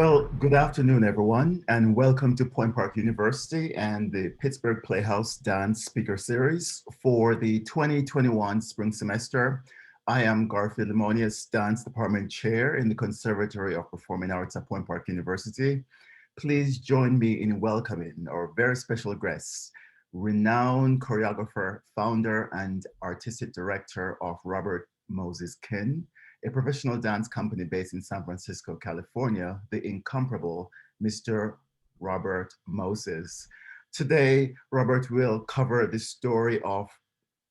Well, good afternoon, everyone, and welcome to Point Park University and the Pittsburgh Playhouse Dance Speaker Series for the 2021 spring semester. I am Garfield Lemonius, Dance Department Chair in the Conservatory of Performing Arts at Point Park University. Please join me in welcoming our very special guests, renowned choreographer, founder, and artistic director of Robert Moses Kin, a professional dance company based in San Francisco, California, the incomparable Mr. Robert Moses. Today, Robert will cover the story of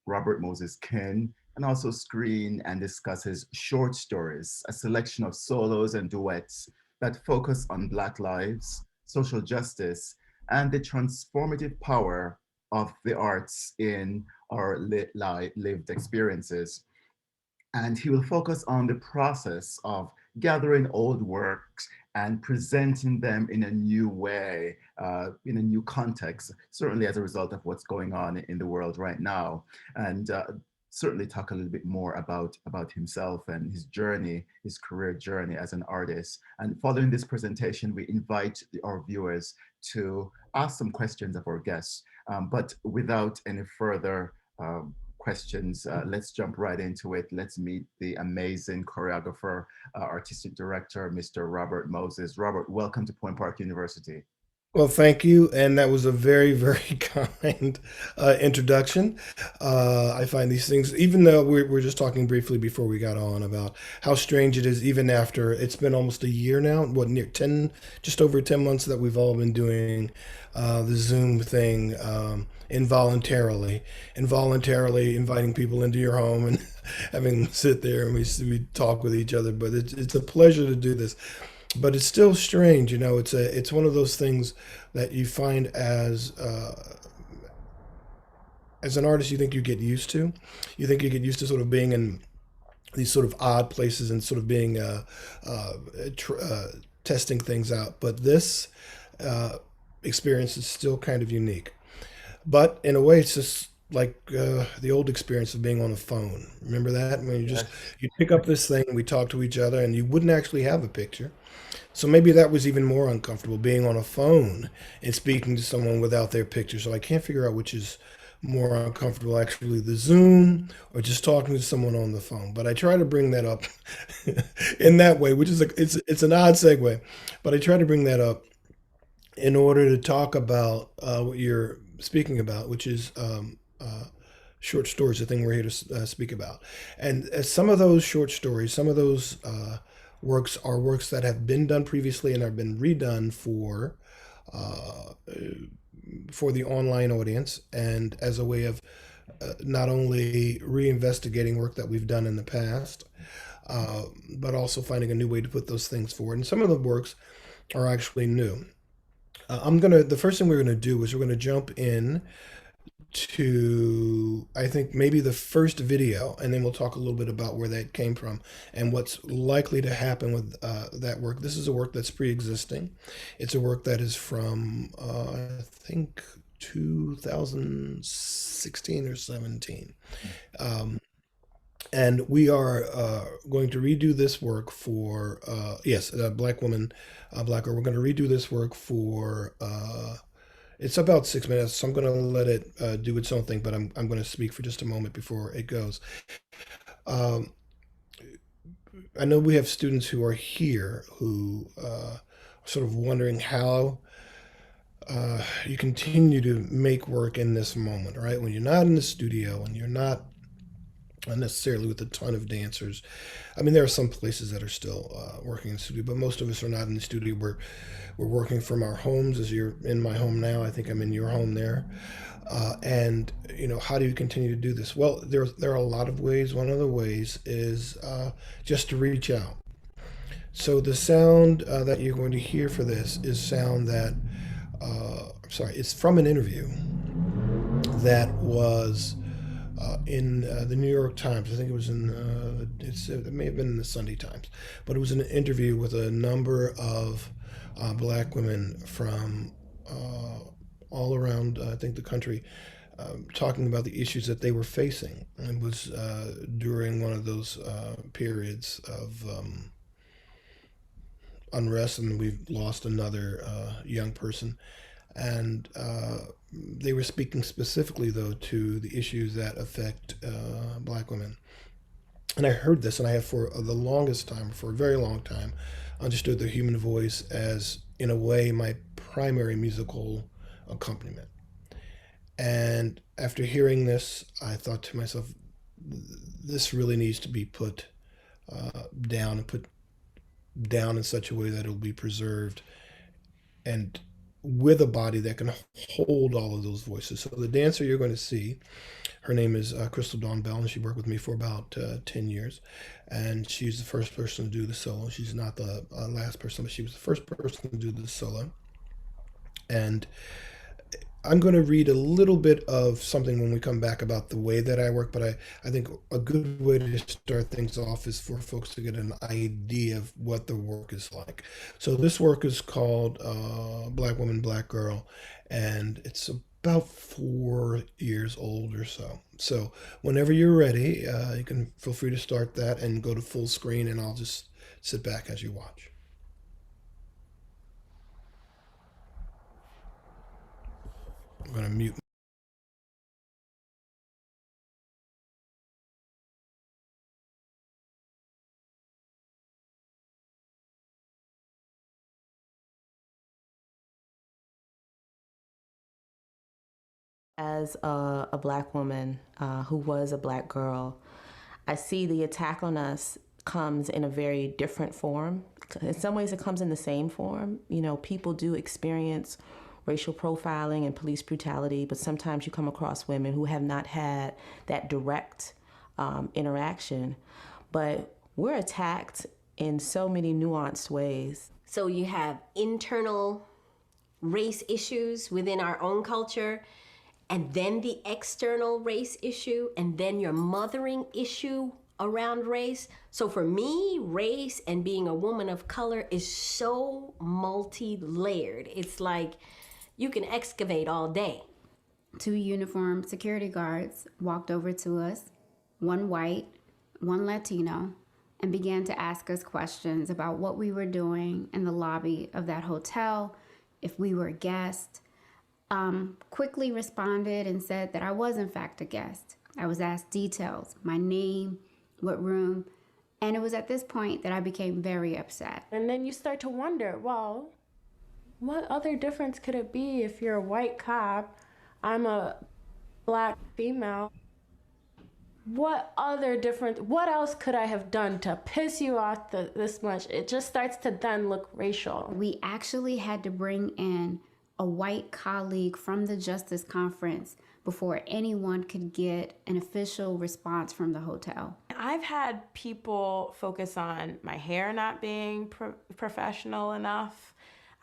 Robert Moses Kin and also screen and discuss his short stories, a selection of solos and duets that focus on Black lives, social justice, and the transformative power of the arts in our lived experiences. And he will focus on the process of gathering old works and presenting them in a new way, in a new context, certainly as a result of what's going on in the world right now. And certainly talk a little bit more about himself and his journey, his career journey as an artist. And following this presentation, we invite our viewers to ask some questions of our guests. But without any further questions, let's jump right into it. Let's meet the amazing choreographer, artistic director, Mr. Robert Moses. Robert, welcome to Point Park University. Well, thank you, and that was a very, very kind introduction. I find these things, even though we're just talking briefly before we got on about how strange it is, even after it's been almost a year now, what, near 10, just over 10 months that we've all been doing the Zoom thing involuntarily inviting people into your home and having them sit there and we talk with each other. But it's a pleasure to do this, but it's still strange. It's one of those things that you find as an artist, you think you get used to. You think you get used to sort of being in these sort of odd places and sort of being uh, tr- uh, testing things out. But this uh, experience is still kind of unique. But in a way, it's just like the old experience of being on a phone. Remember that when Yes. you pick up this thing, we talk to each other, and you wouldn't actually have a picture. So maybe that was even more uncomfortable being on a phone and speaking to someone without their picture. So I can't figure out which is more uncomfortable, actually, the Zoom or just talking to someone on the phone. But I try to bring that up in that way, which is it's an odd segue, but I try to bring that up in order to talk about what you're speaking about, which is short stories, the thing we're here to speak about. And some of those short stories, some of those works are works that have been done previously and have been redone uh, for the online audience, and as a way of not only reinvestigating work that we've done in the past, but also finding a new way to put those things forward. And some of the works are actually new. The first thing we're gonna do is we're gonna jump in to, I think, maybe the first video, and then we'll talk a little bit about where that came from and what's likely to happen with that work. This is a work that's pre-existing. It's a work that is from, I think, 2016 or 17. Um, and we are going to redo this work for, yes, a black woman, a black girl. We're going to redo this work for it's about 6 minutes, so I'm going to let it do its own thing, but I'm going to speak for just a moment before it goes. Um, I know we have students who are here who are sort of wondering how you continue to make work in this moment, right? When you're not in the studio and you're not necessarily with a ton of dancers. I mean, there are some places that are still working in the studio, but most of us are not in the studio. We're working from our homes. As you're in my home now, I think I'm in your home there. And how do you continue to do this? Well, there are a lot of ways. One of the ways is just to reach out. So the sound that you're going to hear for this is sound that I'm sorry, it's from an interview that was in the New York Times. I think it was it may have been in the Sunday Times, but it was an interview with a number of black women from all around, I think, the country, talking about the issues that they were facing. And it was during one of those periods unrest, and we've lost another young person. And they were speaking specifically, though, to the issues that affect Black women. And I heard this, and I have for the longest time, for a very long time, understood the human voice as, in a way, my primary musical accompaniment. And after hearing this, I thought to myself, this really needs to be put down and put down in such a way that it'll be preserved and with a body that can hold all of those voices. So the dancer you're going to see, her name is Crystal Dawn Bell, and she worked with me for about 10 years. And she's the first person to do the solo. She's not the last person, but she was the first person to do the solo. And I'm going to read a little bit of something when we come back about the way that I work, but I think a good way to start things off is for folks to get an idea of what the work is like. So this work is called Black Woman, Black Girl, and it's about 4 years old or so. So whenever you're ready, you can feel free to start that and go to full screen, and I'll just sit back as you watch. I'm going to mute. As a Black woman who was a Black girl, I see the attack on us comes in a very different form. In some ways, it comes in the same form. You know, people do experience racial profiling and police brutality, but sometimes you come across women who have not had that direct interaction. But we're attacked in so many nuanced ways. So you have internal race issues within our own culture, and then the external race issue, and then your mothering issue around race. So for me, race and being a woman of color is so multi-layered. It's like you can excavate all day. 2 uniformed security guards walked over to us, one white, one Latino, and began to ask us questions about what we were doing in the lobby of that hotel, if we were guests. Quickly responded and said that I was in fact a guest. I was asked details, my name, what room, and it was at this point that I became very upset. And then you start to wonder, well, what other difference could it be if you're a white cop, I'm a Black female? What other difference, what else could I have done to piss you off this much? It just starts to then look racial. We actually had to bring in a white colleague from the Justice Conference before anyone could get an official response from the hotel. I've had people focus on my hair not being professional enough.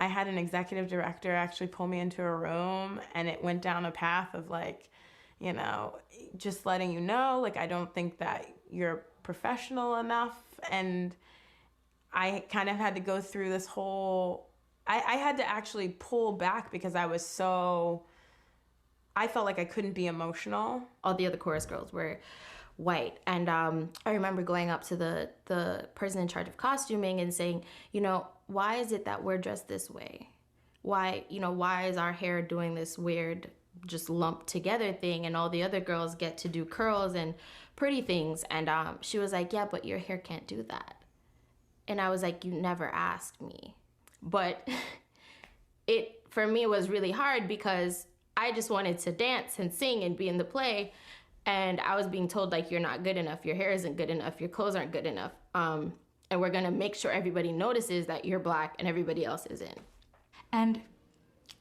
I had an executive director actually pull me into a room, and it went down a path of like, you know, just letting you know, like, I don't think that you're professional enough. And I kind of had to go through this whole, I had to actually pull back because I was so, I felt like I couldn't be emotional. All the other chorus girls were white. And I remember going up to the person in charge of costuming and saying, you know, why is it that we're dressed this way? Why is our hair doing this weird, just lumped together thing, and all the other girls get to do curls and pretty things? And she was like, yeah, but your hair can't do that. And I was like, you never asked me. But for me, it was really hard because I just wanted to dance and sing and be in the play. And I was being told, like, you're not good enough, your hair isn't good enough, your clothes aren't good enough. And we're gonna make sure everybody notices that you're Black and everybody else isn't. And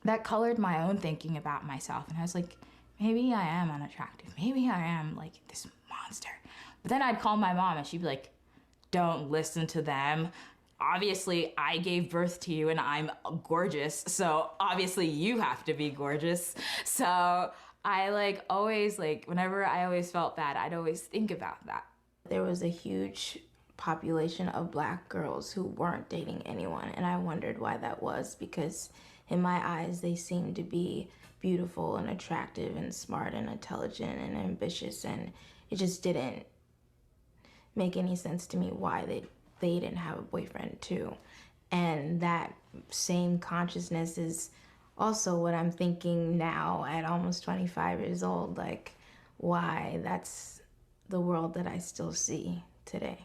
that colored my own thinking about myself. And I was like, maybe I am unattractive. Maybe I am like this monster. But then I'd call my mom and she'd be like, don't listen to them. Obviously, I gave birth to you and I'm gorgeous. So obviously you have to be gorgeous. So I always whenever I always felt bad, I'd always think about that. There was a huge population of Black girls who weren't dating anyone, and I wondered why that was, because in my eyes they seemed to be beautiful and attractive and smart and intelligent and ambitious, and it just didn't make any sense to me why they didn't have a boyfriend too. And that same consciousness is also what I'm thinking now at almost 25 years old, like why that's the world that I still see today.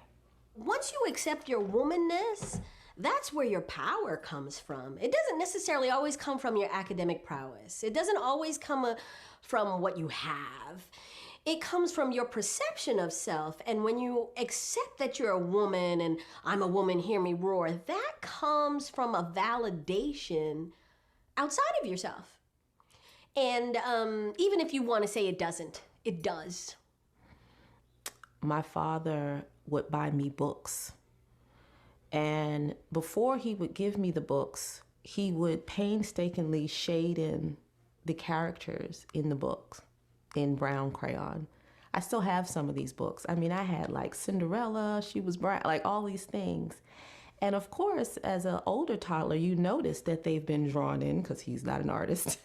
Once you accept your womanness, that's where your power comes from. It doesn't necessarily always come from your academic prowess. It doesn't always come from what you have. It comes from your perception of self. And when you accept that you're a woman and I'm a woman, hear me roar, that comes from a validation outside of yourself. And even if you want to say it doesn't, it does. My father would buy me books. And before he would give me the books, he would painstakingly shade in the characters in the books in brown crayon. I still have some of these books. I mean, I had like Cinderella, she was brown, like all these things. And of course, as an older toddler, you notice that they've been drawn in because he's not an artist.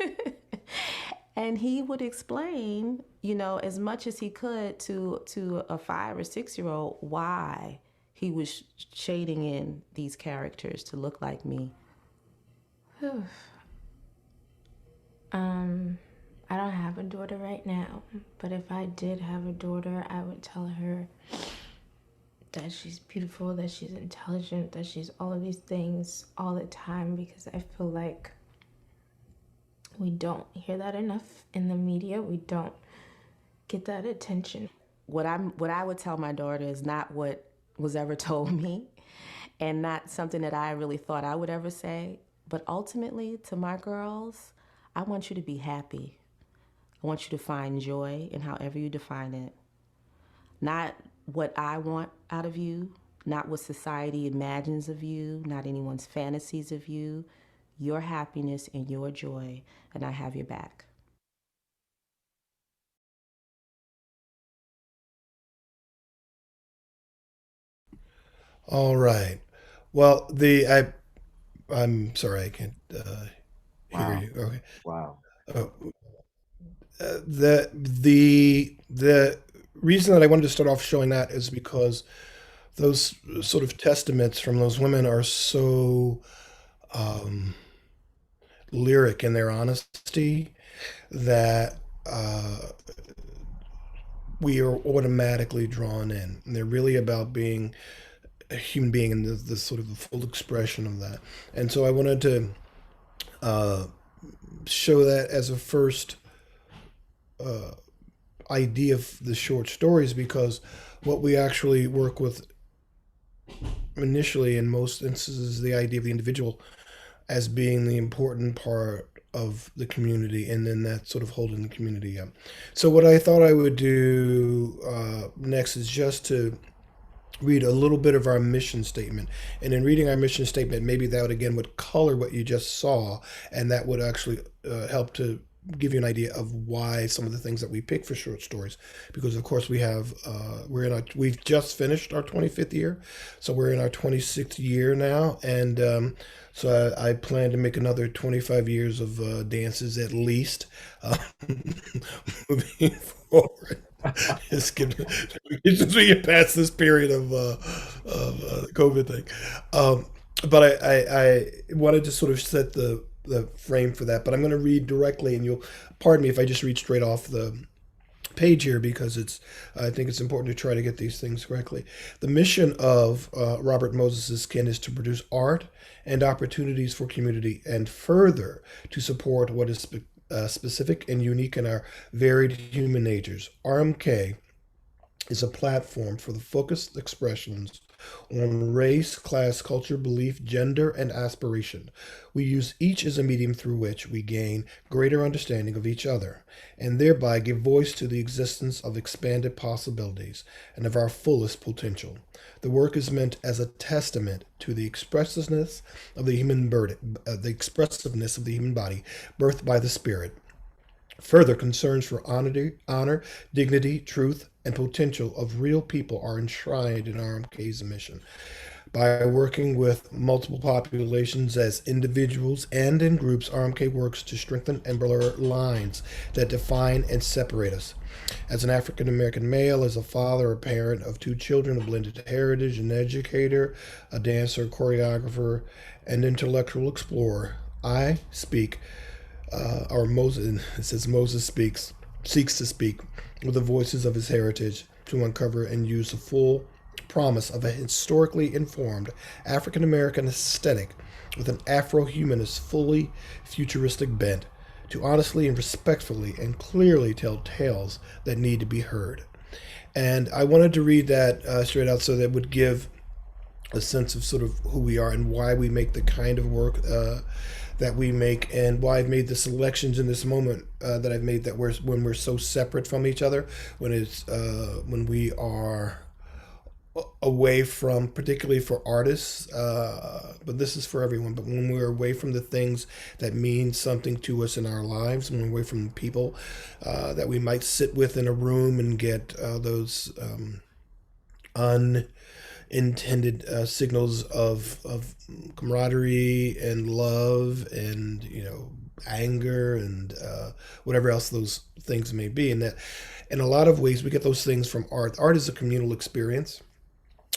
And he would explain, you know, as much as he could to a 5 or 6 year old why he was shading in these characters to look like me. I don't have a daughter right now, but if I did have a daughter, I would tell her that she's beautiful, that she's intelligent, that she's all of these things all the time, because I feel like we don't hear that enough in the media. We don't get that attention. What I would tell my daughter is not what was ever told me and not something that I really thought I would ever say. But ultimately, to my girls, I want you to be happy. I want you to find joy in however you define it. Not what I want out of you, not what society imagines of you, not anyone's fantasies of you. Your happiness and your joy, and I have your back. All right. Well, I'm sorry, I can't hear you. Okay. Wow. The reason that I wanted to start off showing that is because those sort of testaments from those women are so lyric in their honesty that we are automatically drawn in. And they're really about being a human being and the sort of the full expression of that. And so I wanted to show that as a first idea of the short stories, because what we actually work with initially in most instances is the idea of the individual as being the important part of the community, and then that sort of holding the community up. So what I thought I would do next is just to read a little bit of our mission statement. And in reading our mission statement, maybe that again would color what you just saw, and that would actually help to give you an idea of why some of the things that we pick for short stories. Because of course we have we've just finished our 25th year, so we're in our 26th year now, and so I plan to make another 25 years of dances at least, moving forward. Just since we get past this period of COVID thing, but I wanted to sort of set the frame for that. But I'm going to read directly, and you'll pardon me if I just read straight off the page here, because I think it's important to try to get these things correctly. The mission of Robert Moses' Kin is to produce art and opportunities for community, and further to support what is specific and unique in our varied human natures. RMK is a platform for the focused expressions on race, class, culture, belief, gender, and aspiration. We use each as a medium through which we gain greater understanding of each other, and thereby give voice to the existence of expanded possibilities and of our fullest potential. The work is meant as a testament to the expressiveness of the human body, birthed by the Spirit. Further, concerns for honor, dignity, truth, and potential of real people are enshrined in RMK's mission. By working with multiple populations as individuals and in groups, RMK works to strengthen and blur lines that define and separate us. As an African American male, as a father, a parent of two children, a blended heritage, an educator, a dancer, choreographer, and intellectual explorer, I speak, or Moses, it says Moses seeks to speak with the voices of his heritage to uncover and use the full promise of a historically informed African American aesthetic with an Afro humanist, fully futuristic bent to honestly and respectfully and clearly tell tales that need to be heard. And I wanted to read that straight out so that would give a sense of sort of who we are and why we make the kind of work that we make, and why I've made the selections in this moment that I've made, that when we're so separate from each other, when we are away from, particularly for artists, but this is for everyone, but when we're away from the things that mean something to us in our lives, when we're away from people that we might sit with in a room and get those unintended signals of camaraderie and love and anger and whatever else those things may be. And that in a lot of ways we get those things from art. Art is a communal experience.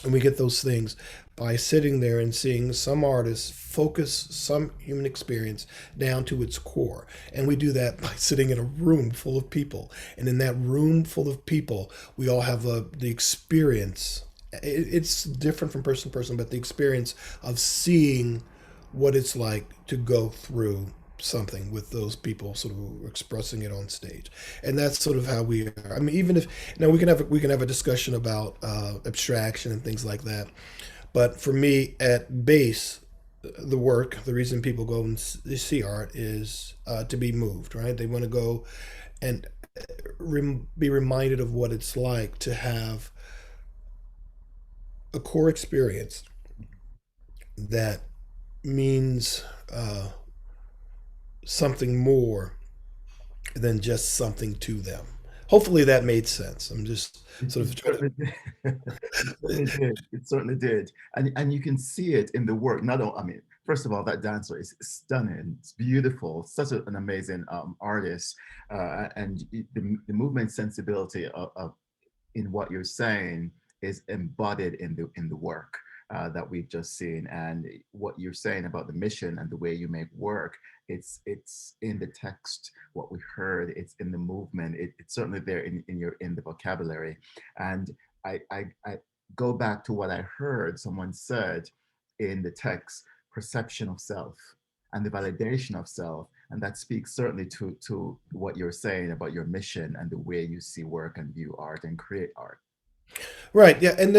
And we get those things by sitting there and seeing some artists focus some human experience down to its core. And we do that by sitting in a room full of people. And in that room full of people, we all have the experience. It's different from person to person, but the experience of seeing what it's like to go through something with those people sort of expressing it on stage. And that's sort of how we are. I mean, even if now we can have a discussion about abstraction and things like that, but for me, at base, the reason people go and see art is to be moved, right? They want to go and be reminded of what it's like to have a core experience that means something more than just something to them. Hopefully that made sense. I'm just sort of trying to... It certainly did. It certainly did. And you can see it in the work. Not only, I mean, first of all, that dancer is stunning. It's beautiful. Such an amazing artist. And the movement sensibility of in what you're saying is embodied in the work that we've just seen. And what you're saying about the mission and the way you make work, it's in the text, what we heard, it's in the movement, it's certainly there in the vocabulary. And I go back to what I heard someone said in the text: perception of self and the validation of self. And that speaks certainly to what you're saying about your mission and the way you see work and view art and create art. Right. Yeah. And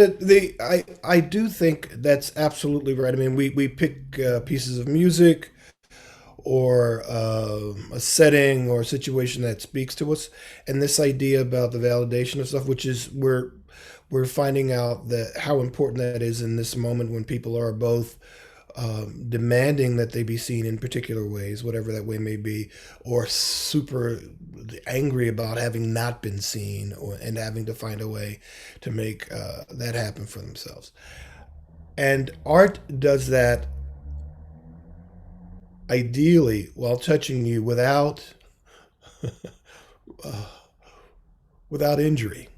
I do think that's absolutely right. I mean, we pick pieces of music or a setting or a situation that speaks to us, and this idea about the validation of stuff, which is we're finding out that how important that is in this moment when people are both demanding that they be seen in particular ways, whatever that way may be, or super angry about having not been seen, and having to find a way to make that happen for themselves. And art does that ideally while touching you without without injury,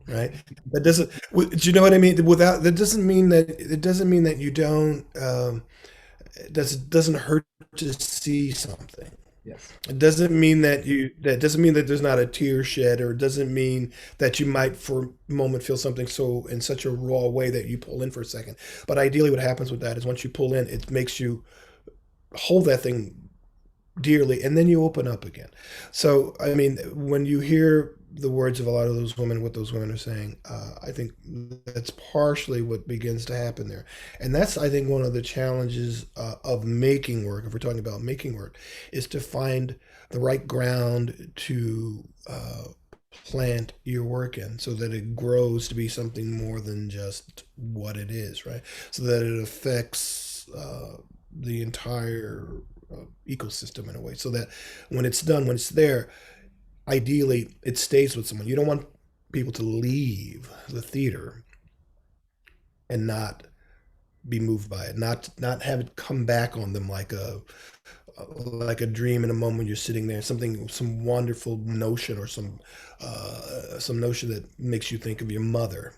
right? That doesn't, do you know what I mean? Without, that doesn't mean that you don't doesn't hurt to see something. Yes. It doesn't mean that doesn't mean that there's not a tear shed, or it doesn't mean that you might for a moment feel something so in such a raw way that you pull in for a second. But ideally what happens with that is once you pull in, it makes you hold that thing dearly, and then you open up again. So I mean, when you hear the words of a lot of those women, what those women are saying, I think that's partially what begins to happen there. And that's, I think, one of the challenges of making work, if we're talking about making work, is to find the right ground to plant your work in so that it grows to be something more than just what it is, right? So that it affects the entire ecosystem in a way, so that when it's done, when it's there, ideally it stays with someone. You don't want people to leave the theater and not be moved by it, not have it come back on them like a dream in a moment you're sitting there, some wonderful notion or some notion that makes you think of your mother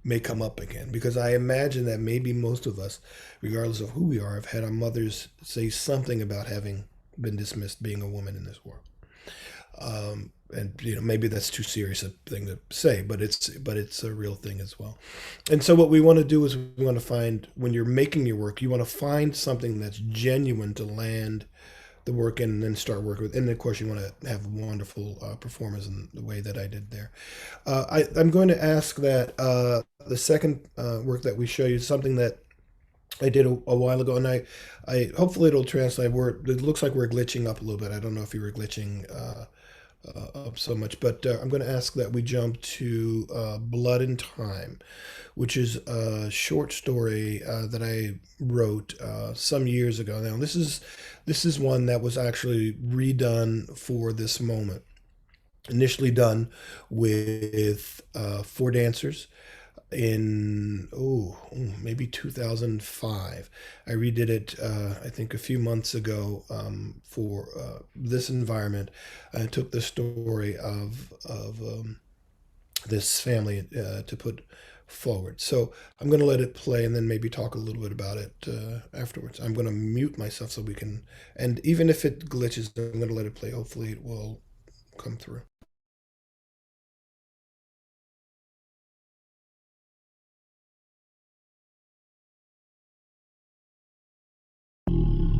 may come up again. Because I imagine that maybe most of us, regardless of who we are, have had our mothers say something about having been dismissed being a woman in this world. And maybe that's too serious a thing to say, but it's a real thing as well. And so what we want to do is we want to find, when you're making your work, you want to find something that's genuine to land the work in and then start working with. And of course you want to have wonderful performers in the way that I did there. I'm going to ask that the second work that we show you is something that I did a while ago, and I hopefully it'll translate. It looks like we're glitching up a little bit. I don't know if you were glitching up so much, but I'm going to ask that we jump to Blood and Time, which is a short story that I wrote some years ago. Now this is one that was actually redone for this moment. Initially done with 4 dancers in maybe 2005. I redid it I think a few months ago for this environment. I took the story of this family to put forward. So I'm going to let it play and then maybe talk a little bit about it afterwards. I'm going to mute myself so we can, and even if it glitches, I'm going to let it play. Hopefully it will come through.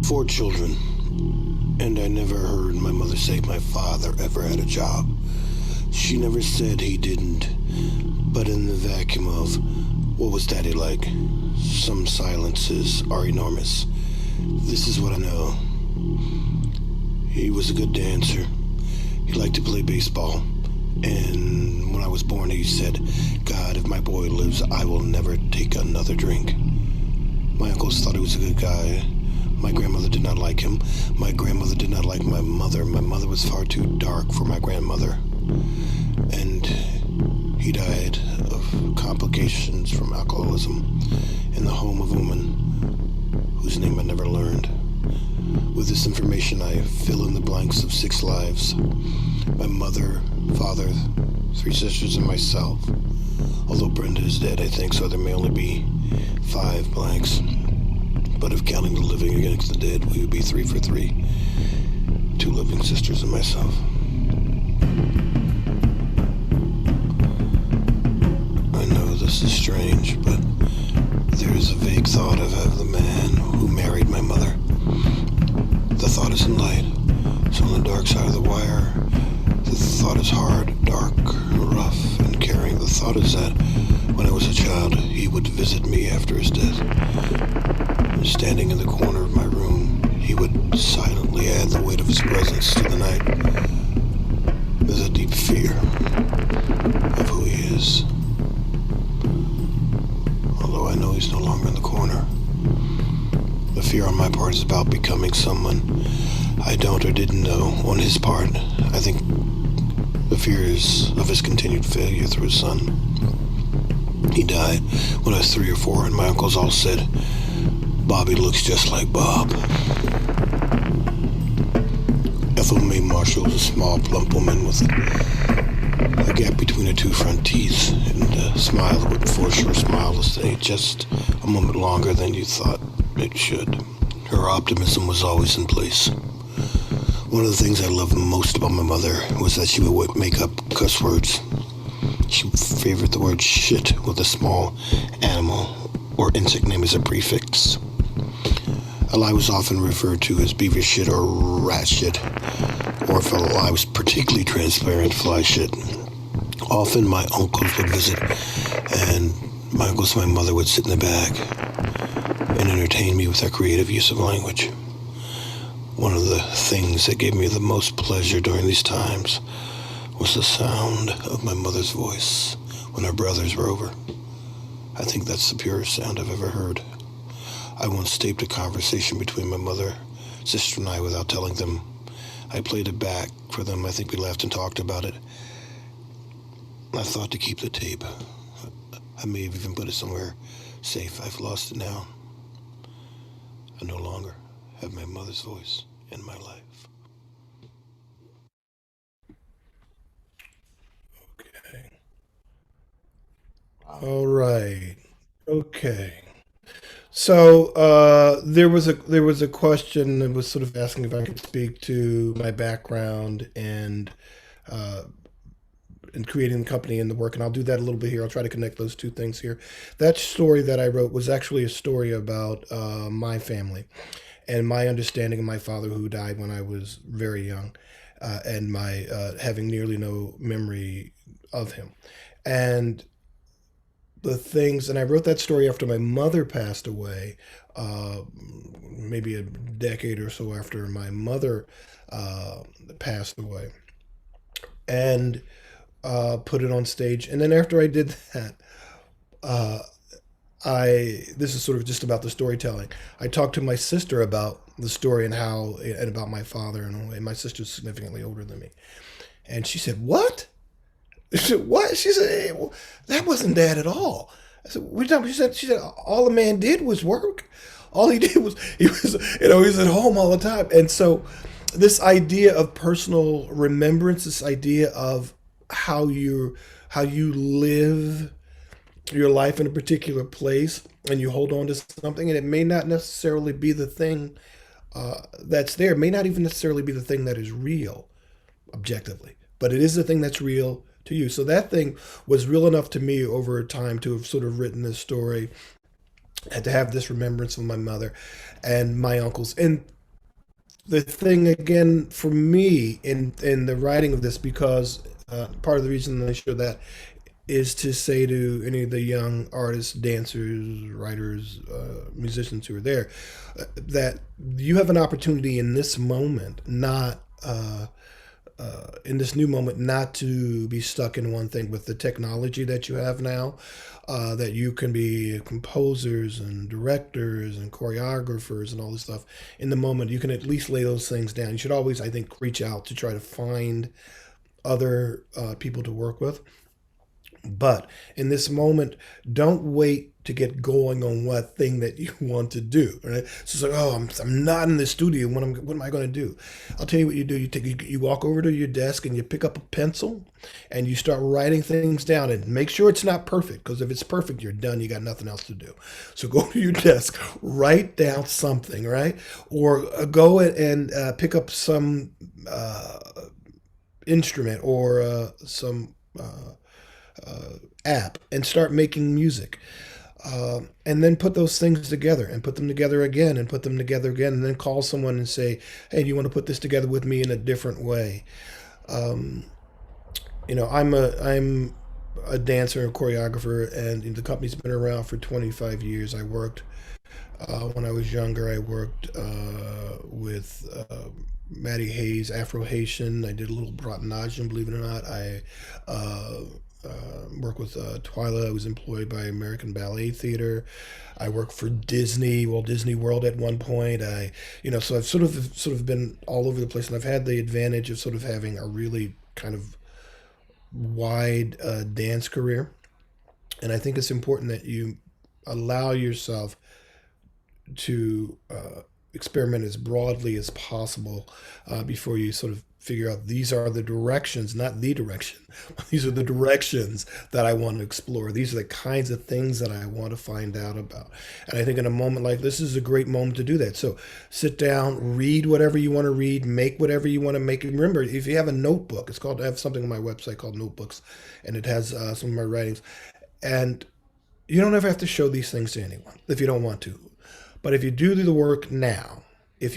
4 children, and I never heard my mother say my father ever had a job. She never said he didn't, but in the vacuum of what was daddy like, some silences are enormous. This is what I know. He was a good dancer. He liked to play baseball. And when I was born, he said, "God, if my boy lives, I will never take another drink." My uncles thought he was a good guy. My grandmother did not like him. My grandmother did not like my mother. My mother was far too dark for my grandmother. And he died of complications from alcoholism in the home of a woman whose name I never learned. With this information, I fill in the blanks of 6 lives. My mother, father, 3 sisters, and myself. Although Brenda is dead, I think, so there may only be 5 blanks. But if counting the living against the dead, we would be 3 for 3. 2 living sisters and myself. I know this is strange, but there is a vague thought of the man who married my mother. The thought isn't light. It's on the dark side of the wire. The thought is hard, dark, rough, and caring. The thought is that when I was a child, he would visit me after his death. And standing in the corner of my room, he would silently add the weight of his presence to the night. There's a deep fear of who he is. Although I know he's no longer in the corner. The fear on my part is about becoming someone I don't or didn't know. On his part, I think the fear is of his continued failure through his son. He died when I was 3 or 4, and my uncles all said, "Bobby looks just like Bob." Ethel Mae Marshall was a small, plump woman with a gap between her 2 front teeth and a smile that would force your smile to stay just a moment longer than you thought it should. Her optimism was always in place. One of the things I loved most about my mother was that she would make up cuss words. She favored the word shit with a small animal or insect name as a prefix. A lie was often referred to as beaver shit or rat shit, or if a lie was particularly transparent, fly shit. Often my uncles would visit, and my uncles and my mother would sit in the back and entertain me with their creative use of language. One of the things that gave me the most pleasure during these times was the sound of my mother's voice when our brothers were over. I think that's the purest sound I've ever heard. I once taped a conversation between my mother, sister, and I without telling them. I played it back for them. I think we laughed and talked about it. I thought to keep the tape. I may have even put it somewhere safe. I've lost it now. I no longer have my mother's voice in my life. Okay. All right. Okay. So there was a question that was sort of asking if I could speak to my background uh, in creating the company and the work, and I'll do that a little bit here. I'll try to connect those two things here. That story that I wrote was actually a story about my family and my understanding of my father, who died when I was very young, and my having nearly no memory of him. And the things, and I wrote that story after my mother passed away, maybe a decade or so after my mother passed away, and put it on stage. And then after I did that, uh, this is sort of just about the storytelling. I talked to my sister about the story and how, and about my father, and my sister's significantly older than me. And she said, "What?" I said, "What?" She said, "Hey, well, that wasn't dad at all." I said, "What are you talking about?" She said, "All the man did was work. All he did was, he was, he was at home all the time." And so this idea of personal remembrance, this idea of how you live your life in a particular place, and you hold on to something, and it may not necessarily be the thing that's there, it may not even necessarily be the thing that is real objectively, but it is the thing that's real to you. So that thing was real enough to me over time to have sort of written this story and to have this remembrance of my mother and my uncles. And the thing again for me in the writing of this, because part of the reason I show that is to say to any of the young artists, dancers, writers, musicians who are there, that you have an opportunity in this moment, not in this new moment, not to be stuck in one thing. With the technology that you have now, that you can be composers and directors and choreographers and all this stuff in the moment. You can at least lay those things down. You should always, I think, reach out to try to find other people to work with. But in this moment, don't wait to get going on what thing that you want to do. Right? So it's like, oh, I'm not in the studio. What am I going to do? I'll tell you what you do. You walk over to your desk and you pick up a pencil and you start writing things down, and make sure it's not perfect, because if it's perfect, you're done. You got nothing else to do. So go to your desk, write down something, right? Or go and pick up some instrument or some app and start making music, and then put those things together and put them together again and put them together again, and then call someone and say, "Hey, do you want to put this together with me in a different way?" I'm a dancer and choreographer, and the company's been around for 25 years. I worked when I was younger. I worked with Maddie Hayes, Afro Haitian. I did a little Bratanajan, believe it or not. I worked with Twyla. I was employed by American Ballet Theater. I worked for Disney, Walt Disney World at one point. So I've sort of been all over the place, and I've had the advantage of sort of having a really kind of wide dance career. And I think it's important that you allow yourself to experiment as broadly as possible before you sort of figure out these are the directions, not the direction. These are the directions that I want to explore. These are the kinds of things that I want to find out about. And I think in a moment like this is a great moment to do that. So sit down, read whatever you want to read, make whatever you want to make. And remember, if you have a notebook, I have something on my website called Notebooks, and it has some of my writings. And you don't ever have to show these things to anyone if you don't want to. But if you do the work now, if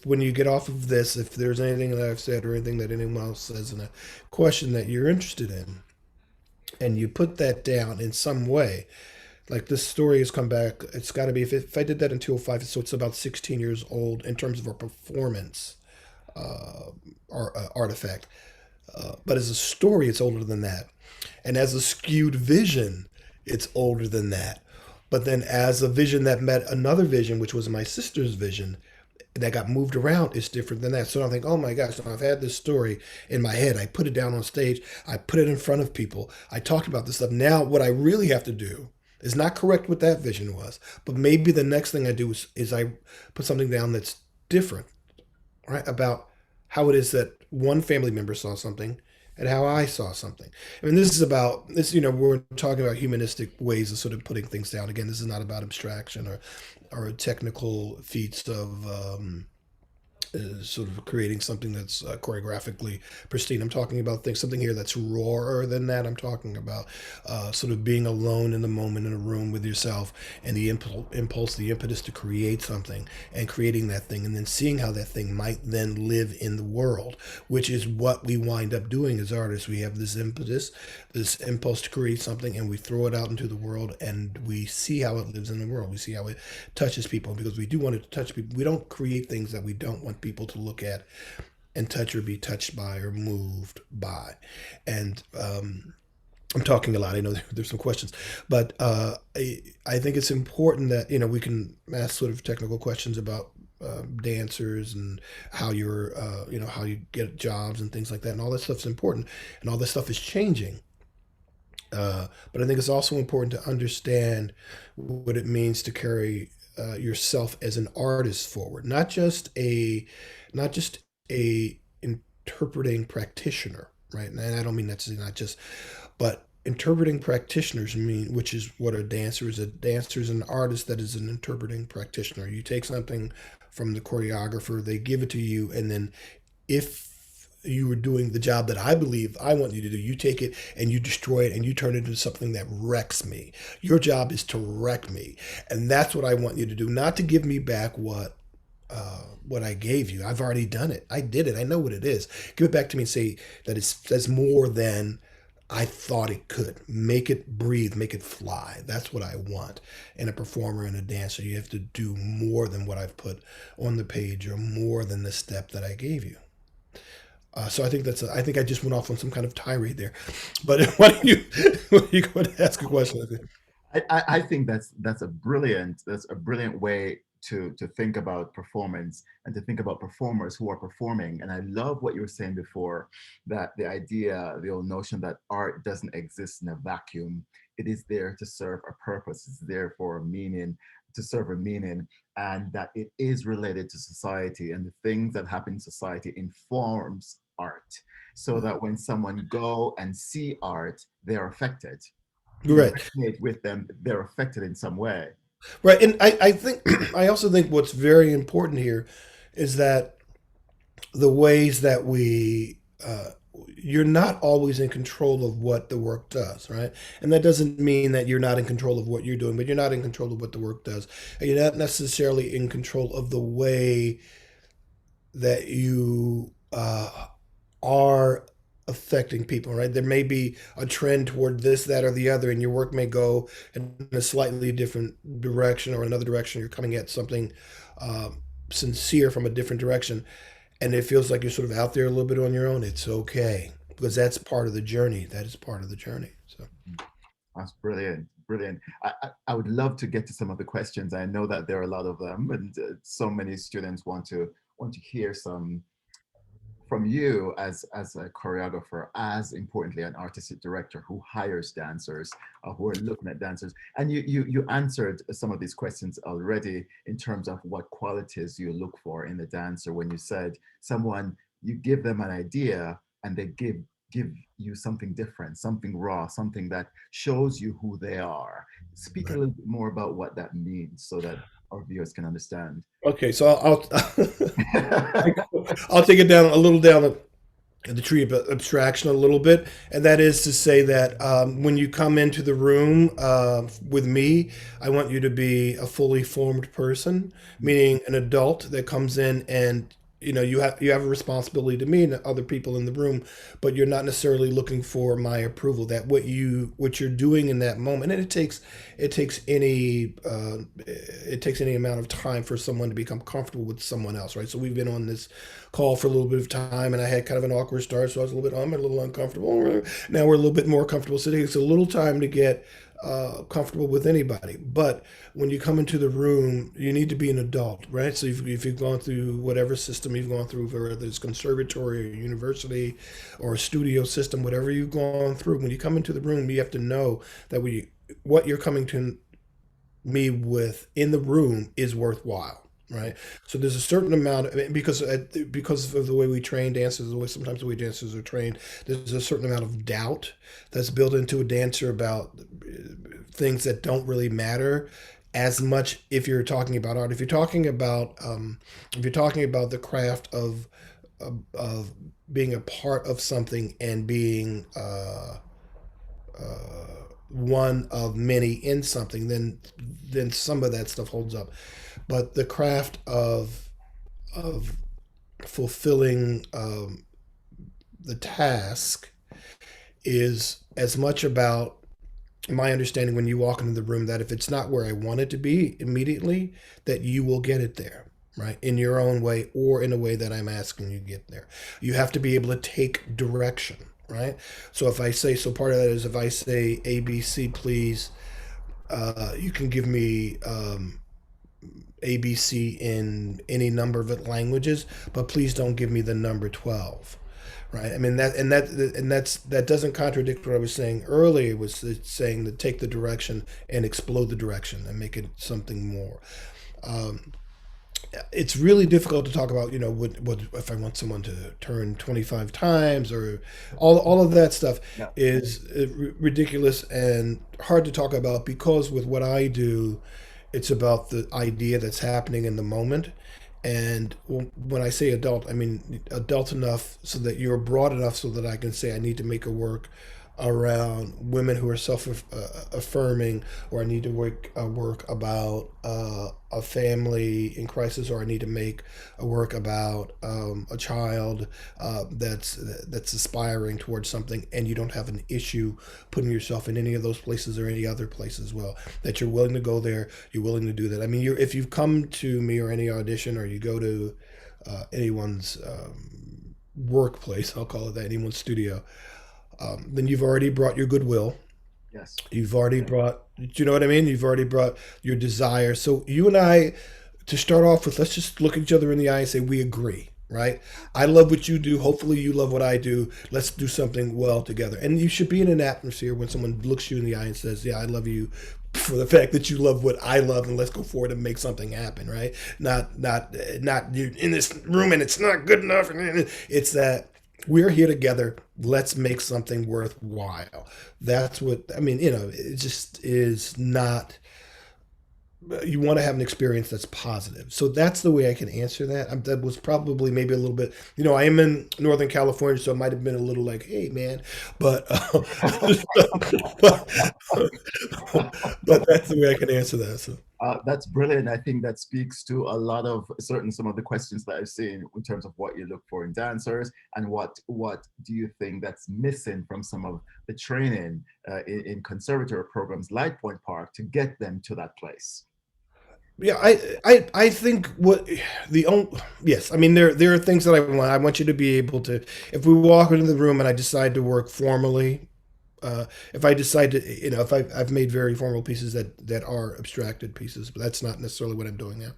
when you get off of this, if there's anything that I've said or anything that anyone else says in a question that you're interested in, and you put that down in some way, like this story has come back, it's got to be, if I did that in 2005, so it's about 16 years old in terms of a performance artifact. But as a story, it's older than that. And as a skewed vision, it's older than that. But then as a vision that met another vision, which was my sister's vision, that got moved around, is different than that. So I think, oh my gosh, I've had this story in my head. I put it down on stage. I put it in front of people. I talked about this stuff. Now what I really have to do It's not correct what that vision was, but maybe the next thing I do is I put something down that's different, right? About how it is that one family member saw something and how I saw something. I mean, this is about this, we're talking about humanistic ways of sort of putting things down. Again, this is not about abstraction or technical feats of sort of creating something that's choreographically pristine. I'm talking about something here that's rawer than that. I'm talking about sort of being alone in the moment in a room with yourself and the impulse, the impetus to create something and creating that thing and then seeing how that thing might then live in the world, which is what we wind up doing as artists. We have this impetus, this impulse to create something, and we throw it out into the world and we see how it lives in the world. We see how it touches people, because we do want it to touch people. We don't create things that we don't want people to look at and touch or be touched by or moved by. And I'm talking a lot. I know there's some questions, but I think it's important that we can ask sort of technical questions about dancers and how you're how you get jobs and things like that, and all that stuff's important, and all that stuff is changing. But I think it's also important to understand what it means to carry yourself as an artist forward, not just a interpreting practitioner, right? And I don't mean that's not just, but interpreting practitioners mean, which is what a dancer is. A dancer is an artist that is an interpreting practitioner. You take something from the choreographer, they give it to you, and then if you were doing the job that I believe I want you to do, you take it and you destroy it and you turn it into something that wrecks me. Your job is to wreck me. And that's what I want you to do, not to give me back what I gave you. I've already done it. I did it. I know what it is. Give it back to me and say that that's more than I thought it could. Make it breathe, make it fly. That's what I want in a performer and a dancer. You have to do more than what I've put on the page or more than the step that I gave you. So I think I think I just went off on some kind of tirade there, but why don't you go and ask a question? I think that's a brilliant way to think about performance and to think about performers who are performing. And I love what you were saying before, that the old notion that art doesn't exist in a vacuum. It is there to serve a purpose. It's there for a meaning, to serve a meaning, and that it is related to society, and the things that happen in society informs art, so that when someone go and see art, they're affected. Right. Resonate with them, they're affected in some way. Right. And I think, I also think what's very important here is that the ways that you're not always in control of what the work does, right? And that doesn't mean that you're not in control of what you're doing, but you're not in control of what the work does. And you're not necessarily in control of the way that you are affecting people, right? There may be a trend toward this, that, or the other, and your work may go in a slightly different direction or another direction. You're coming at something sincere from a different direction, and it feels like you're sort of out there a little bit on your own. It's okay, because that's part of the journey. That is part of the journey. So that's brilliant. I would love to get to some of the questions. I know that there are a lot of them, and so many students want to hear some from you as a choreographer, as importantly an artistic director who hires dancers, who are looking at dancers. And you answered some of these questions already in terms of what qualities you look for in the dancer, when you said you give them an idea and they give you something different, something raw, something that shows you who they are. Speak a little bit more about what that means so that our viewers can understand. Okay, so I'll take it down the tree of abstraction a little bit, and that is to say that when you come into the room with me, I want you to be a fully formed person, meaning an adult that comes in and you have a responsibility to me and other people in the room, but you're not necessarily looking for my approval. That what you're doing in that moment, and it takes any amount of time for someone to become comfortable with someone else, right? So we've been on this call for a little bit of time, and I had kind of an awkward start, so I was a little bit uncomfortable. Now we're a little bit more comfortable. So it takes a little time to get comfortable with anybody. But when you come into the room, you need to be an adult, right? So if you've gone through whatever system you've gone through, whether it's conservatory or university or a studio system, whatever you've gone through, when you come into the room, you have to know that what you're coming to me with in the room is worthwhile. Right, so there's a certain amount because of the way we train dancers, sometimes the way dancers are trained, there's a certain amount of doubt that's built into a dancer about things that don't really matter as much if you're talking about art. If you're talking about the craft of being a part of something and being one of many in something, then some of that stuff holds up. But the craft of fulfilling the task is as much about my understanding when you walk into the room that if it's not where I want it to be immediately, that you will get it there, right? In your own way or in a way that I'm asking you to get there. You have to be able to take direction, right? So part of that is if I say ABC, please, you can give me ABC in any number of languages, but please don't give me the number 12. Right. I mean that doesn't contradict what I was saying earlier. Was saying to take the direction and explode the direction and make it something more. It's really difficult to talk about, what if I want someone to turn 25 times or all of that stuff is ridiculous and hard to talk about because with what I do, it's about the idea that's happening in the moment. And when I say adult, I mean adult enough so that you're broad enough so that I can say I need to make a work around women who are self-affirming, or I need to work about a family in crisis, or I need to make a work about a child that's aspiring towards something, and you don't have an issue putting yourself in any of those places or any other place as well. That you're willing to go there, you're willing to do that. I mean, if you've come to me or any audition, or you go to anyone's workplace, I'll call it that, anyone's studio. Then you've already brought your goodwill. Yes. You've already brought, do you know what I mean? You've already brought your desire. So you and I, to start off with, let's just look at each other in the eye and say, we agree, right? I love what you do. Hopefully you love what I do. Let's do something well together. And you should be in an atmosphere when someone looks you in the eye and says, yeah, I love you for the fact that you love what I love, and let's go forward and make something happen, right? Not you're in this room and it's not good enough. It's that we're here together. Let's make something worthwhile. That's what, I mean, it just is not, you want to have an experience that's positive. So that's the way I can answer that. That was probably maybe a little bit, I am in Northern California, so it might have been a little like, hey, man, but, but that's the way I can answer that. So. That's brilliant. I think that speaks to a lot of some of the questions that I've seen in terms of what you look for in dancers, and what do you think that's missing from some of the training in conservatory programs like Point Park to get them to that place. Yeah, I think yes, I mean there are things that I want you to be able to, if we walk into the room and I decide to work formally, if I decide to, if I've made very formal pieces that are abstracted pieces, but that's not necessarily what I'm doing now.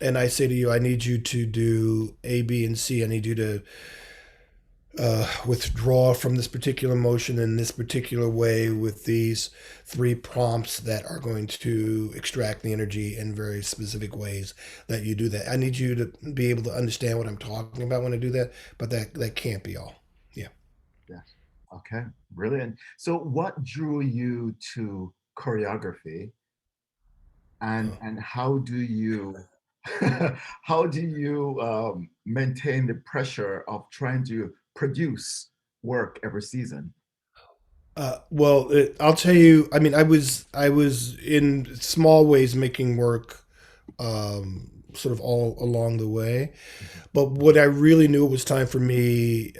And I say to you, I need you to do A, B, and C. I need you to withdraw from this particular motion in this particular way with these 3 prompts that are going to extract the energy in very specific ways that you do that. I need you to be able to understand what I'm talking about when I do that, but that can't be all. Yeah. Yeah. Okay. Brilliant. So what drew you to choreography, and how do you maintain the pressure of trying to produce work every season? Well, I'll tell you. I mean, I was in small ways making work, sort of all along the way. But what I really knew it was time for me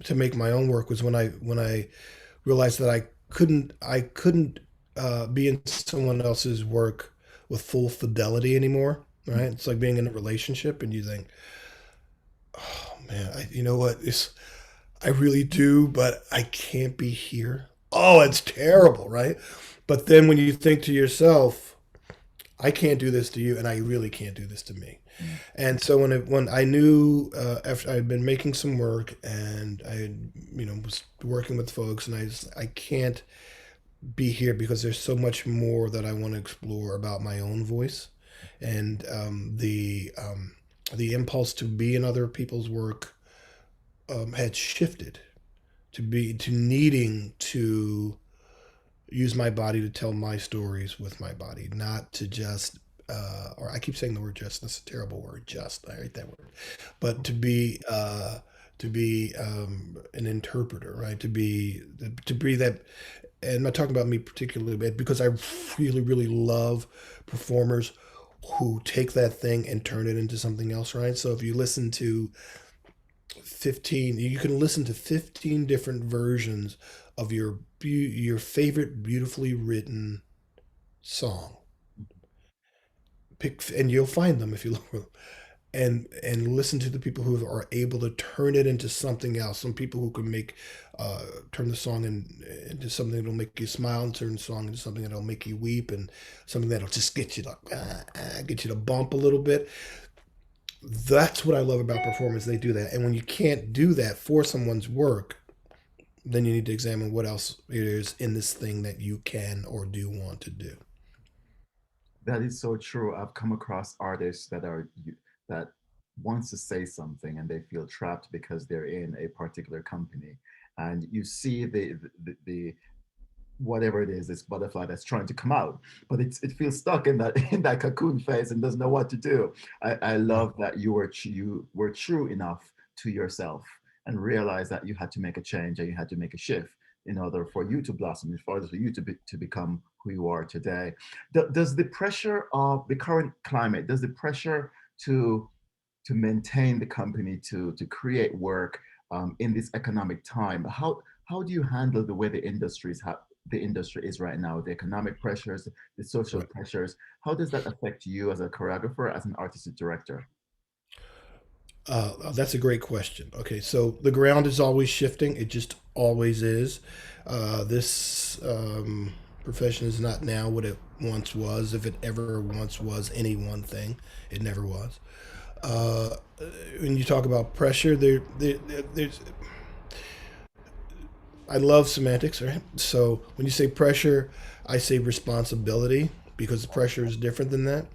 to make my own work was when I realized that I couldn't be in someone else's work with full fidelity anymore. Right? It's like being in a relationship and you think, oh man, you know what? I really do, but I can't be here. oh, it's terrible, right? But then when you think to yourself, I can't do this to you, and I really can't do this to me. And so when I knew after I had been making some work and I had, was working with folks, and I can't be here because there's so much more that I want to explore about my own voice, and the impulse to be in other people's work had shifted to needing to use my body to tell my stories with my body, not to just or I keep saying the word just. That's a terrible word. Just, I hate that word. But to be an interpreter, right? To be that. And I'm not talking about me particularly, but because I really really love performers who take that thing and turn it into something else, right? So if you listen to 15, you can listen to 15 different versions of your favorite beautifully written song. Pick, and you'll find them if you look for them, and listen to the people who are able to turn it into something else. Some people who can make turn the song into something that'll make you smile, and turn the song into something that'll make you weep, and something that'll just get you to bump a little bit. That's what I love about performance. They do that, and when you can't do that for someone's work, then you need to examine what else it is in this thing that you can or do want to do. That is so true. I've come across artists that wants to say something and they feel trapped because they're in a particular company, and you see the whatever it is, this butterfly that's trying to come out, but it feels stuck in that in that cocoon phase and doesn't know what to do. I love that you were true enough to yourself and realize that you had to make a change and you had to make a shift in order for you to blossom, in order for you to become who you are today. Does the pressure of the current climate, does the pressure to maintain the company, to create work in this economic time, how do you handle the way the industry is right now, the economic pressures, the social Right. pressures? How does that affect you as a choreographer, as an artistic director? That's a great question. Okay, so the ground is always shifting. It just always is. This profession is not now what it once was. If it ever once was any one thing, it never was. Uh, when you talk about pressure, there's I love semantics, right? So when you say pressure, I say responsibility because pressure is different than that.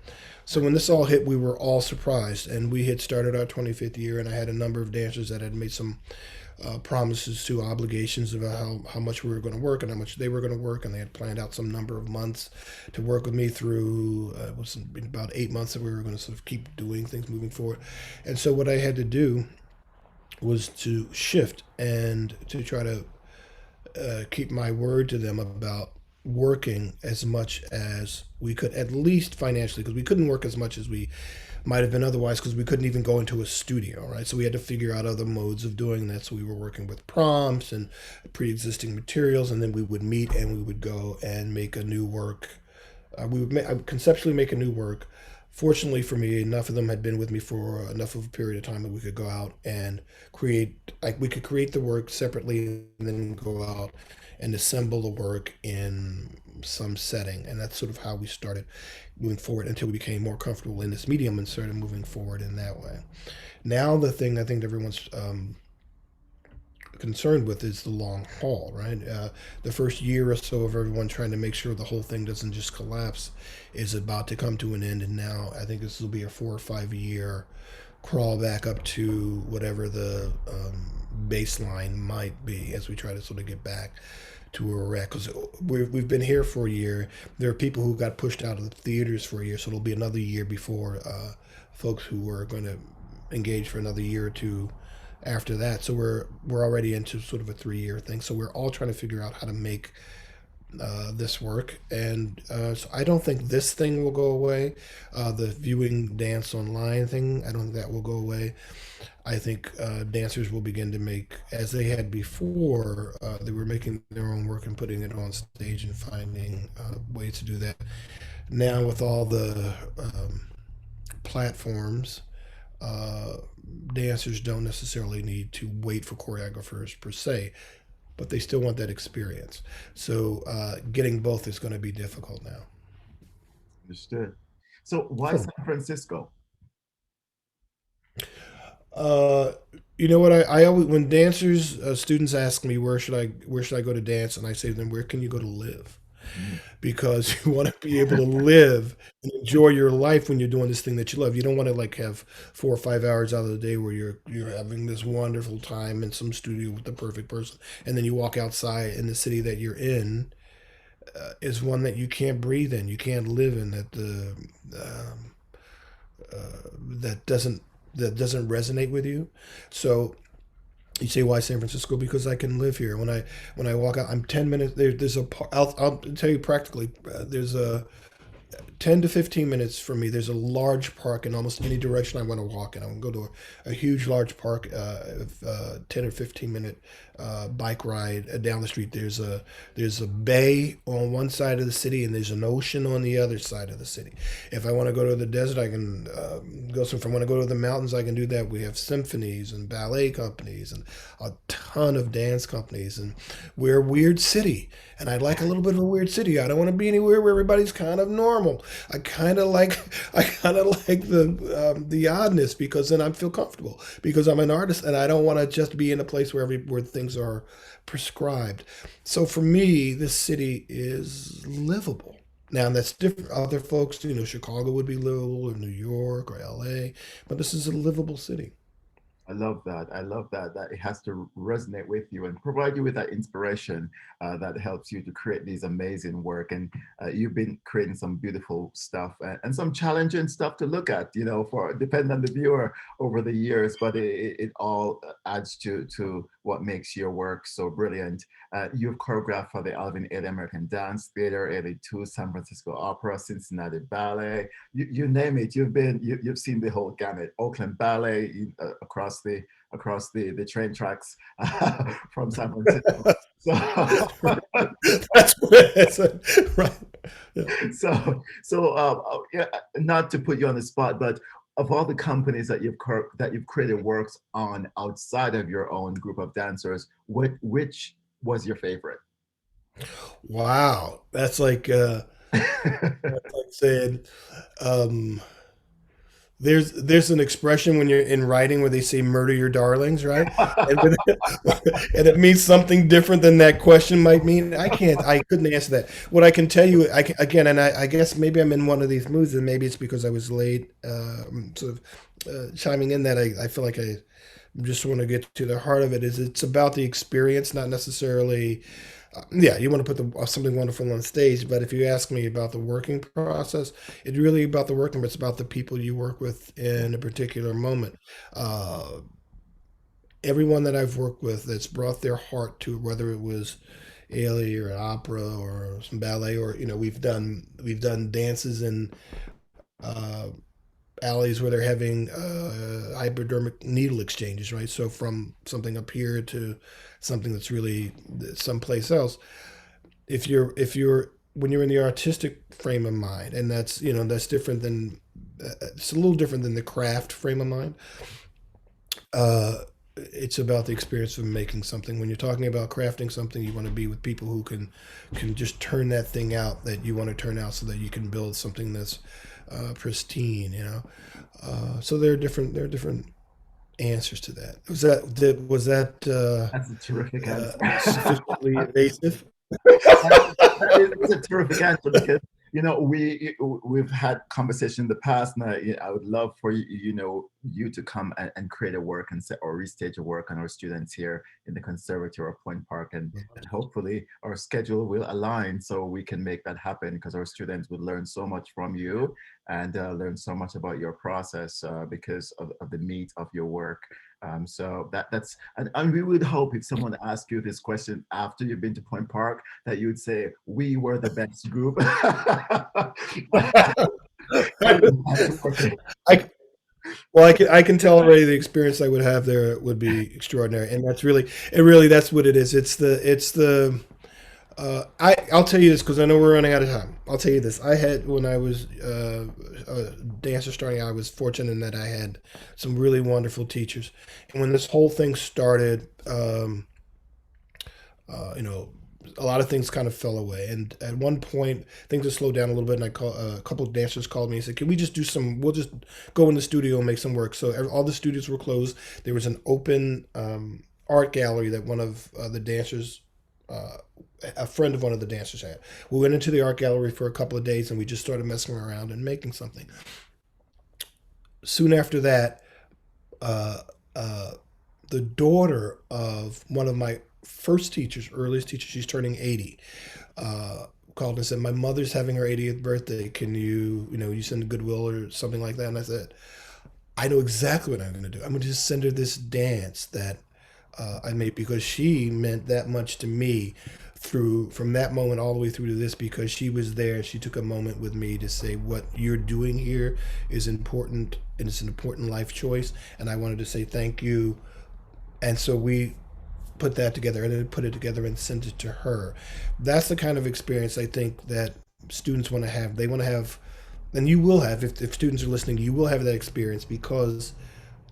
So when this all hit, we were all surprised, and we had started our 25th year, and I had a number of dancers that had made some promises to obligations about how much we were going to work and how much they were going to work, and they had planned out some number of months to work with me through. It was about 8 months that we were going to sort of keep doing things moving forward, and so what I had to do was to shift and to try to keep my word to them about working as much as we could, at least financially, because we couldn't work as much as we might have been otherwise, because we couldn't even go into a studio, right? So we had to figure out other modes of doing that. So we were working with prompts and pre-existing materials, and then we would meet and we would go and make a new work. I would conceptually make a new work. Fortunately for me, enough of them had been with me for enough of a period of time that we could go out and create. Like we could create the work separately and then go out and assemble the work in some setting, and that's sort of how we started moving forward until we became more comfortable in this medium and started moving forward in that way. Now the thing I think everyone's concerned with is the long haul, right? The first year or so of everyone trying to make sure the whole thing doesn't just collapse is about to come to an end, and now I think this will be a 4 or 5 year crawl back up to whatever the baseline might be as we try to sort of get back to where we're at. Because we've been here for a year. There are people who got pushed out of the theaters for a year, so it'll be another year before folks who are going to engage for another year or two after that. So we're already into sort of a 3 year thing. So we're all trying to figure out how to make this work, and so I don't think this thing will go away. The viewing dance online thing, I don't think that will go away. I think dancers will begin to make, as they had before, they were making their own work and putting it on stage and finding ways to do that. Now with all the platforms, uh, dancers don't necessarily need to wait for choreographers per se. but they still want that experience. So getting both is going to be difficult now. Understood. So why So, San Francisco? uh, you know what? I always, when dancers students ask me where should I go to dance, and I say to them, where can you go to live? Mm. Because you want to be able to live and enjoy your life when you're doing this thing that you love. You don't want to like have 4 or 5 hours out of the day where you're having this wonderful time in some studio with the perfect person, and then you walk outside in the city that you're in is one that you can't breathe in, you can't live in, um, that doesn't resonate with you. So you say, why San Francisco? Because I can live here. When I walk out, I'm 10 minutes there. There's a I'll tell you practically. There's a 10 to 15 minutes from me. There's a large park in almost any direction I want to walk in. I want to go to a huge large park, 10 or 15 minute bike ride down the street. There's a bay on one side of the city and there's an ocean on the other side of the city. If I want to go to the desert, I can go. So if I want to go to the mountains, I can do that. We have symphonies and ballet companies and a ton of dance companies, and we're a weird city. And I like a little bit of a weird city. I don't want to be anywhere where everybody's kind of normal. I kind of like the oddness, because then I feel comfortable because I'm an artist and I don't want to just be in a place where things are prescribed. So for me, this city is livable. Now that's different. Other folks, Chicago would be livable, or New York, or LA, but this is a livable city. I love that. I love that it has to resonate with you and provide you with that inspiration that helps you to create these amazing work. And you've been creating some beautiful stuff and some challenging stuff to look at, for depending on the viewer over the years. But it all adds to what makes your work so brilliant. You've choreographed for the Alvin Ailey American Dance Theater, 82 San Francisco Opera, Cincinnati Ballet. You name it. You've seen the whole gamut. Oakland Ballet, across the train tracks from San Francisco. So That's what it is. Right. Yeah. yeah, not to put you on the spot, but of all the companies that you've created works on outside of your own group of dancers, which was your favorite? Wow. That's like saying, um, there's an expression when you're in writing where they say "murder your darlings," right? And, and it means something different than that question might mean. I couldn't answer that. What I can tell you, again, and I guess maybe I'm in one of these moods, and maybe it's because I was late, sort of chiming in that I feel like I just want to get to the heart of it. Is it's about the experience, not necessarily. Yeah, you want to put something wonderful on stage, but if you ask me about the working process, it's really about the working, but it's about the people you work with in a particular moment. Uh, Everyone that I've worked with that's brought their heart to, whether it was Ailey or opera or some ballet, or we've done dances in uh, alleys where they're having hypodermic needle exchanges, right? So from something up here to something that's really someplace else. If you're when you're in the artistic frame of mind, and that's different than it's a little different than the craft frame of mind. Uh, it's about the experience of making something. When you're talking about crafting something, you want to be with people who can just turn that thing out that you want to turn out, so that you can build something that's pristine. So there are different answers to that. Was that That's a terrific answer. sufficiently evasive? It's a terrific answer because we've had conversation in the past, and I would love for you to come and create a work or restage a work on our students here in the Conservatory of Point Park, and hopefully our schedule will align so we can make that happen, because our students would learn so much from you and learn so much about your process because of the meat of your work. So that's and we would hope if someone asked you this question after you've been to Point Park, that you would say we were the best group. I Well, I can tell already the experience I would have there would be extraordinary, and that's what it is. It's the I'll tell you this because I know we're running out of time. I'll tell you this. I had when I was a dancer starting out, I was fortunate in that I had some really wonderful teachers, and when this whole thing started, You know, a lot of things kind of fell away. And at one point, things had slowed down a little bit. And a couple of dancers called me and said, "Can we just do some? We'll just go in the studio and make some work." So all the studios were closed. There was an open art gallery that one of the dancers, a friend of one of the dancers had. We went into the art gallery for a couple of days and we just started messing around and making something. Soon after that, uh, uh, the daughter of one of my first teachers, earliest teacher, she's turning 80, uh, called and said, "My mother's having her 80th birthday. Can you send a goodwill or something like that?" And I said, "I know exactly what I'm going to do. I'm going to just send her this dance that I made because she meant that much to me through from that moment all the way through to this because she was there. She took a moment with me to say what you're doing here is important and it's an important life choice. And I wanted to say thank you." And so we put that together and then put it together and sent it to her. That's the kind of experience I think that students want to have. They want to have, and you will have, if students are listening, you will have that experience because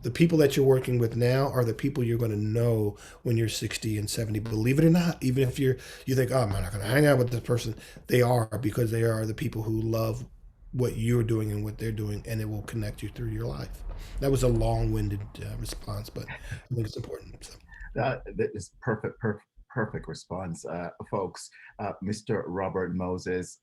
the people that you're working with now are the people you're going to know when you're 60 and 70. Believe it or not, even if you think, "Oh, I'm not going to hang out with this person," they are because they are the people who love what you're doing and what they're doing, and it will connect you through your life. That was a long-winded response, but I think it's important. So. That is perfect response, folks. Mr. Robert Moses,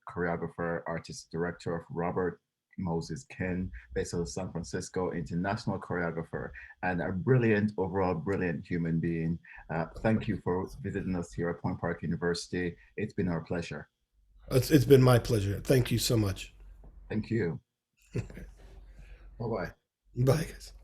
choreographer, artist director of Robert Moses Ken, based out of San Francisco, international choreographer, and a overall brilliant human being. Thank you for visiting us here at Point Park University. It's been our pleasure. It's been my pleasure. Thank you so much. Thank you. Bye-bye. Bye, guys.